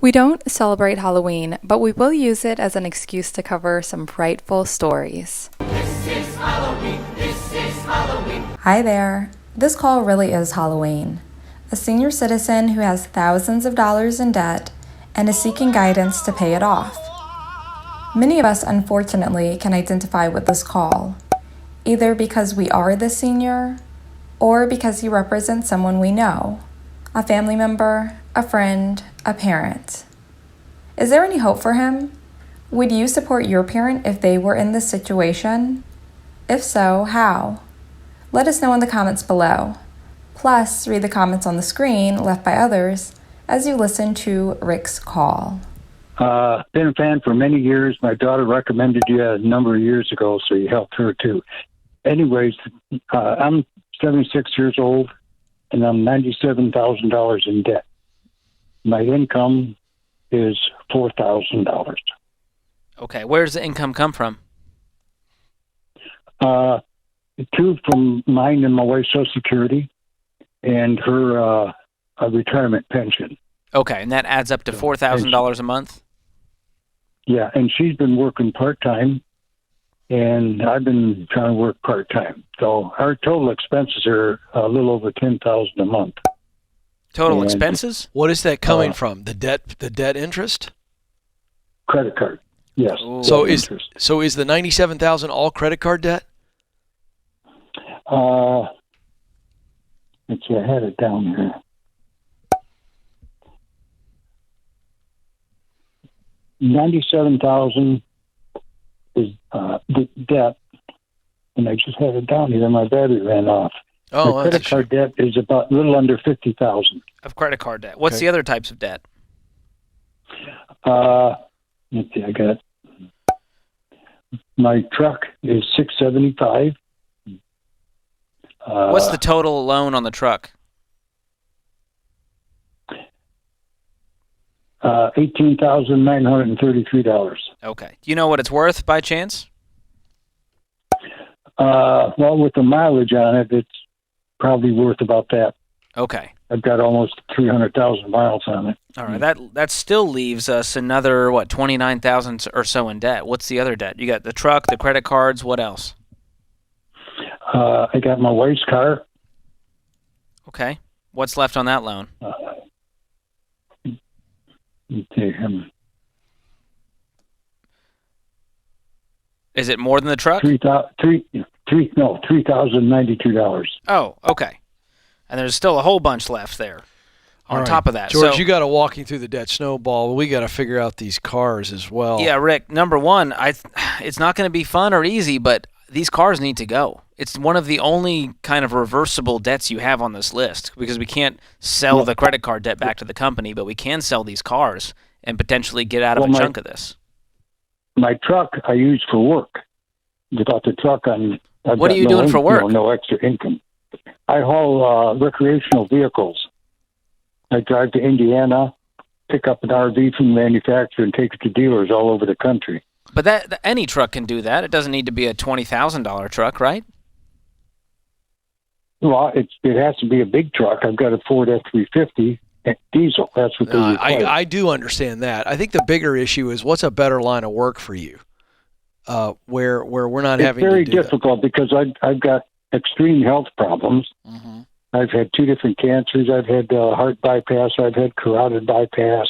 We don't celebrate Halloween, but we will use it as an excuse to cover some frightful stories. This is Halloween. This is Halloween. Hi there. This call really is Halloween. A senior citizen who has thousands of dollars in debt and is seeking guidance to pay it off. Many of us, unfortunately, can identify with this call, either because we are the senior or because he represents someone we know, a family member, a friend, a parent. Is there any hope for him? Would you support your parent if they were in this situation? If so, how? Let us know in the comments below. Plus, read the comments on the screen left by others as you listen to Rick's call. Been a fan for many years. My daughter recommended you a number of years ago, so you helped her too. Anyways, I'm 76 years old, and I'm $97,000 in debt. My income is $4,000. Okay, where does the income come from? Two from mine and my wife's Social Security, and her a retirement pension. Okay, and that adds up to $4,000 a month? Yeah, and she's been working part-time, and I've been trying to work part-time. So our total expenses are a little over $10,000 a month. Total And- expenses? What is that coming from? The debt interest? Credit card, yes. Ooh. So debt is interest. so is the 97,000 all credit card debt? Let's see, I had it down here. $97,000 is the debt, and I just had it down here. My battery ran off. Oh, My that's credit card debt is about a little under $50,000. Of credit card debt. What's Okay. the other types of debt? Let's see, I got my truck is $675. What's the total loan on the truck? $18,933. Okay. Do you know what it's worth by chance? Well, with the mileage on it, it's probably worth about that. Okay. I've got almost 300,000 miles on it. All right. That still leaves us another, 29,000 or so in debt. What's the other debt? You got the truck, the credit cards, what else? I got my wife's car. Okay. What's left on that loan? Let's see, Is it more than the truck? $3,092. Oh, okay. And there's still a whole bunch left there All on right. top of that. George, So, you got to walking through the debt snowball. We got to figure out these cars as well. yeah, Rick, number one, it's not going to be fun or easy, but these cars need to go. It's one of the only kind of reversible debts you have on this list because we can't sell the credit card debt back to the company, but we can sell these cars and potentially get out of a chunk of this. My truck I use for work. Without the truck, I've What got are you doing for work? No extra income. I haul recreational vehicles. I drive to Indiana, pick up an RV from the manufacturer, and take it to dealers all over the country. But that any truck can do that. It doesn't need to be a $20,000 truck, right? Well, it has to be a big truck. I've got a Ford F-350 diesel. That's what they require. I do understand that. I think the bigger issue is what's a better line of work for you, where we're not It's having very to do difficult because I've got extreme health problems. Mm-hmm. I've had 2 different cancers. I've had heart bypass. I've had carotid bypass.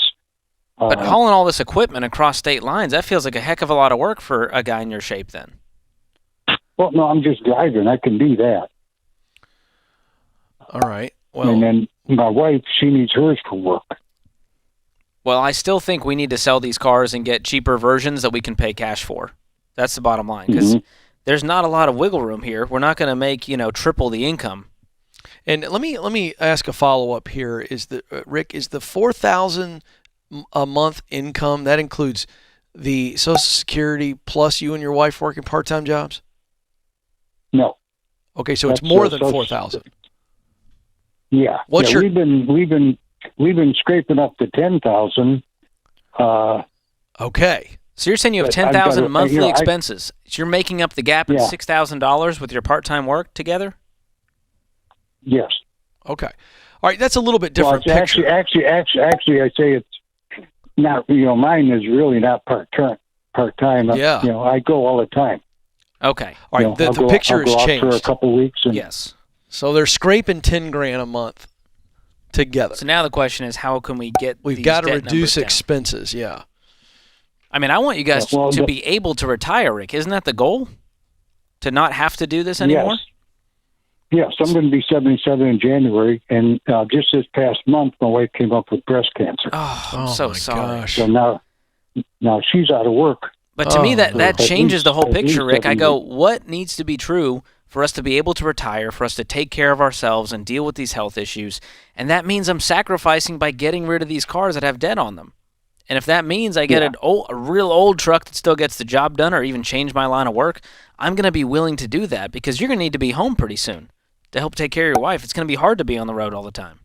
But hauling all this equipment across state lines, that feels like a heck of a lot of work for a guy in your shape then. Well, no, I'm just driving. I can do that. All right. Well, And then my wife, she needs hers for work. Well, I still think we need to sell these cars and get cheaper versions that we can pay cash for. That's the bottom line because there's not a lot of wiggle room here. We're not going to make, triple the income. and let me ask a follow up here. Is the Rick, is the 4,000 a month income that includes the Social Security plus you and your wife working part time jobs? No. Okay, so it's That's more than Social- 4,000. Yeah. What's yeah, your- we've been scraping up to 10,000. Okay. So you're saying you have But I've got 10,000 to- monthly expenses. So you're making up the gap in Yeah. $6,000 with your part-time work together? Yes. Okay. All right, that's a little bit Well, different it's picture. actually, I say not, mine is really not part-time. Yeah. I go all the time. Okay. All right, the picture I'll go has out changed. for a couple weeks. And Yes. So they're scraping $10,000 a month together. So now the question is, how can we get We've these got to debt reduce numbers down? expenses. Yeah. I mean, I want you guys Well, to be able to retire, Rick. Isn't that the goal? To not have to do this anymore? Yes, I'm going to be 77 in January, and just this past month, my wife came up with breast cancer. Oh, I'm Oh so my sorry. gosh. So now she's out of work. But to me, Oh, that no. changes the whole At least picture, Rick. I 70. go, what needs to be true for us to be able to retire, for us to take care of ourselves and deal with these health issues? And that means I'm sacrificing by getting rid of these cars that have debt on them. And if that means I get a real old truck that still gets the job done, or even change my line of work, I'm going to be willing to do that, because you're going to need to be home pretty soon to help take care of your wife. It's going to be hard to be on the road all the time.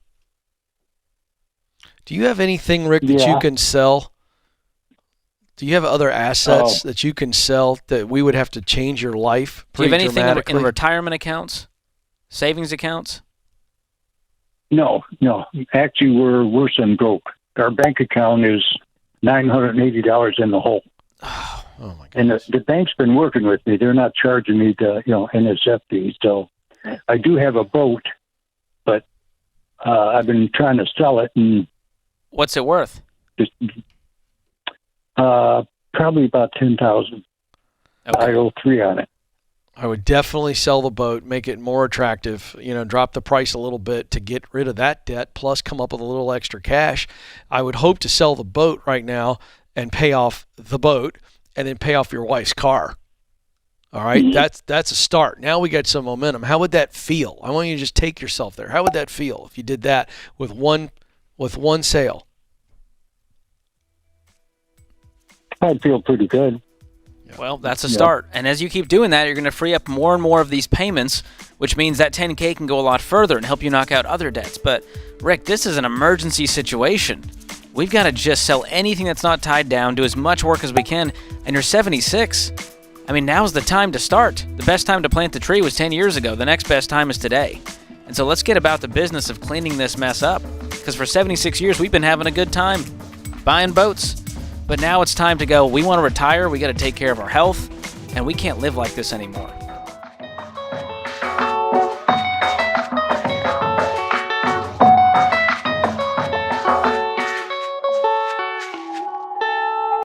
Do you have anything, Rick, that you Yeah. can sell? Do you have other assets that you can sell that we would have to change your life Do you pretty have anything dramatically? in retirement accounts, savings accounts? No. Actually, we're worse than broke. Our bank account is $980 in the hole. Oh my And goodness. the bank's been working with me. They're not charging me the, NSF fees. So I do have a boat, but I've been trying to sell it, and What's it worth? just probably about $10,000. I Okay. owe 3 on it. I would definitely sell the boat, make it more attractive, drop the price a little bit to get rid of that debt, plus come up with a little extra cash. I would hope to sell the boat right now and pay off the boat and then pay off your wife's car. All right, that's a start. Now we got some momentum. How would that feel? I want you to just take yourself there. How would that feel if you did that with one sale? I'd feel pretty good. Well, that's a start. And as you keep doing that, you're going to free up more and more of these payments, which means that $10K can go a lot further and help you knock out other debts. But, Rick, this is an emergency situation. We've got to just sell anything that's not tied down, do as much work as we can, and you're 76. I mean, now's the time to start. The best time to plant the tree was 10 years ago. The next best time is today. And so let's get about the business of cleaning this mess up, because for 76 years, we've been having a good time buying boats. But now it's time to go. We want to retire. We got to take care of our health, and we can't live like this anymore.